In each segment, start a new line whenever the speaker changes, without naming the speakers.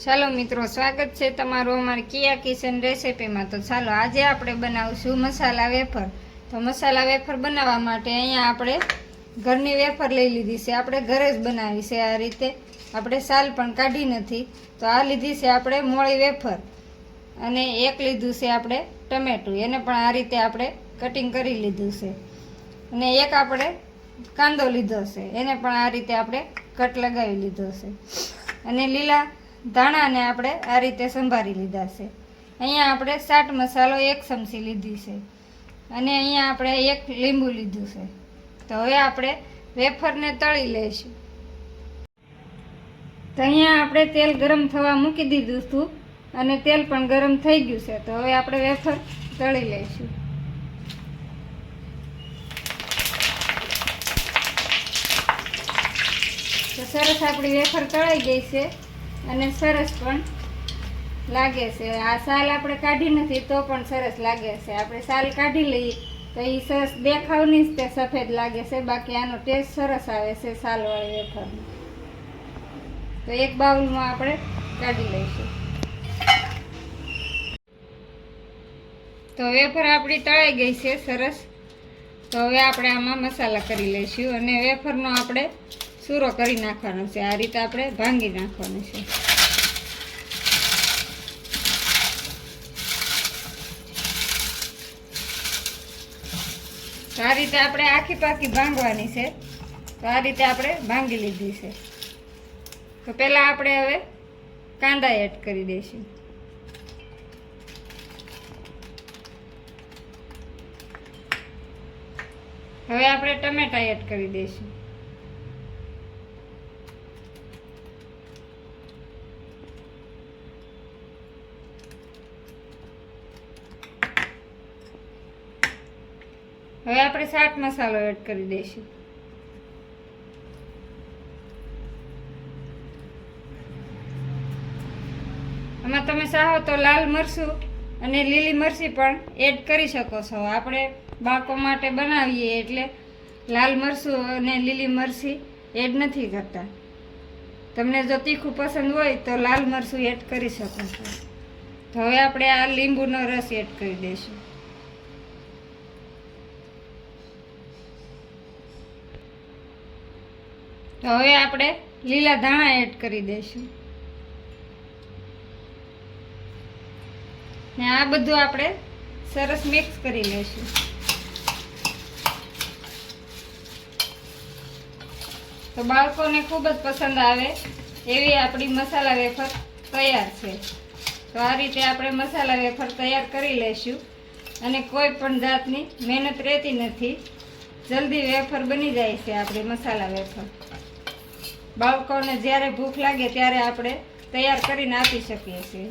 ચાલો મિત્રો, સ્વાગત છે તમારું અમારી કિયા કિચન રેસીપીમાં। તો ચાલો આજે આપણે બનાવશું મસાલા વેફર। તો મસાલા વેફર બનાવવા માટે અહીંયા આપણે ઘરની વેફર લઈ લીધી છે। આપણે ઘરે જ બનાવી છે આ રીતે, આપણે સાલ પણ કાઢી નથી। તો આ લીધી છે આપણે મોળી વેફર, અને એક લીધું છે આપણે ટમેટું, એને પણ આ રીતે આપણે કટિંગ કરી લીધું છે। અને એક આપણે કાંદો લીધો છે, એને પણ આ રીતે આપણે કટ લગાવી લીધો છે। અને લીલા ધાણાને આપણે આ રીતે સંભાળી લીધા છે। અહીંયા આપણે ચાટ મસાલો 1 ચમચી લીધી છે, અને અહીંયા આપણે 1 લીંબુ લીધું છે। તો હવે આપણે વેફરને તળી લઈશું। તો અહીંયા આપણે તેલ ગરમ થવા મૂકી દીધું હતું, અને તેલ પણ ગરમ થઈ ગયું છે। તો હવે આપણે વેફર તળી લઈશું। તો સરસ આપણી વેફર તળાઈ ગઈ છે, અને સરસ પણ લાગે છે। આ સાલ આપણે કાઢી નથી તો પણ સરસ લાગે છે। આપણે સાલ કાઢી લઈએ તો એ સરસ દેખાવની જ તે સફેદ લાગે છે, બાકી આનો ટેસ્ટ સરસ આવે છે સાલવાળી વેફરનો। તો એક બાઉલમાં આપણે કાઢી લઈશું। તો વેફર આપણી તળાઈ ગઈ છે સરસ। તો હવે આપણે આમાં મસાલા કરી લઈશું, અને વેફરનો આપણે સૂરો કરી નાખવાનો છે। આ રીતે આપણે ભાંગી નાખવાનો છે। તો આ રીતે આપણે આખી પાકી ભાંગવાની છે। તો આ રીતે આપણે ભાંગી લીધી છે। તો પહેલા આપણે હવે કાંદા એડ કરી દઈશું। હવે આપણે ટમેટા એડ કરી દઈશું। હવે આપણે ચાટ મસાલો એડ કરી દઈશું। આમાં તમે ચાહો તો લાલ મરચું અને લીલી મરચી પણ એડ કરી શકો છો। આપણે બાળકો માટે બનાવીએ એટલે લાલ મરચું અને લીલી મરચી એડ નથી કરતા। તમને જો તીખું પસંદ હોય તો લાલ મરચું એડ કરી શકો છો। તો હવે આપણે આ લીંબુનો રસ એડ કરી દઈશું। તો હવે આપણે લીલા ધાણા એડ કરી દઈશું, ને આ બધું આપણે સરસ મિક્સ કરી લઈશું। તો બાળકોને ખૂબ જ પસંદ આવે એવી આપણી મસાલા વેફર તૈયાર છે। તો આ રીતે આપણે મસાલા વેફર તૈયાર કરી લઈશું, અને કોઈ પણ જાતની મહેનત રહેતી નથી, જલ્દી વેફર બની જાય છે આપણી મસાલા વેફર। બાળકોને જ્યારે ભૂખ લાગે ત્યારે આપણે તૈયાર કરીને આપી શકીએ છીએ।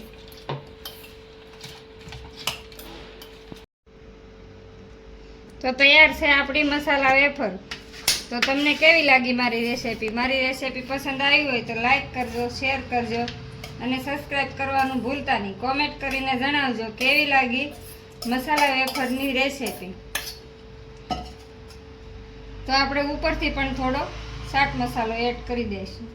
તો તૈયાર છે આપણી મસાલા વેફર। તો તમને કેવી લાગી મારી રેસીપી? મારી રેસીપી પસંદ આવી હોય તો લાઈક કરજો, શેર કરજો, અને સબસ્ક્રાઈબ કરવાનું ભૂલતા નહીં। કોમેન્ટ કરીને જણાવજો કેવી લાગી મસાલા વેફરની રેસીપી। તો આપણે ઉપરથી પણ થોડો ચાટ મસાલો એડ કરી દઈશું।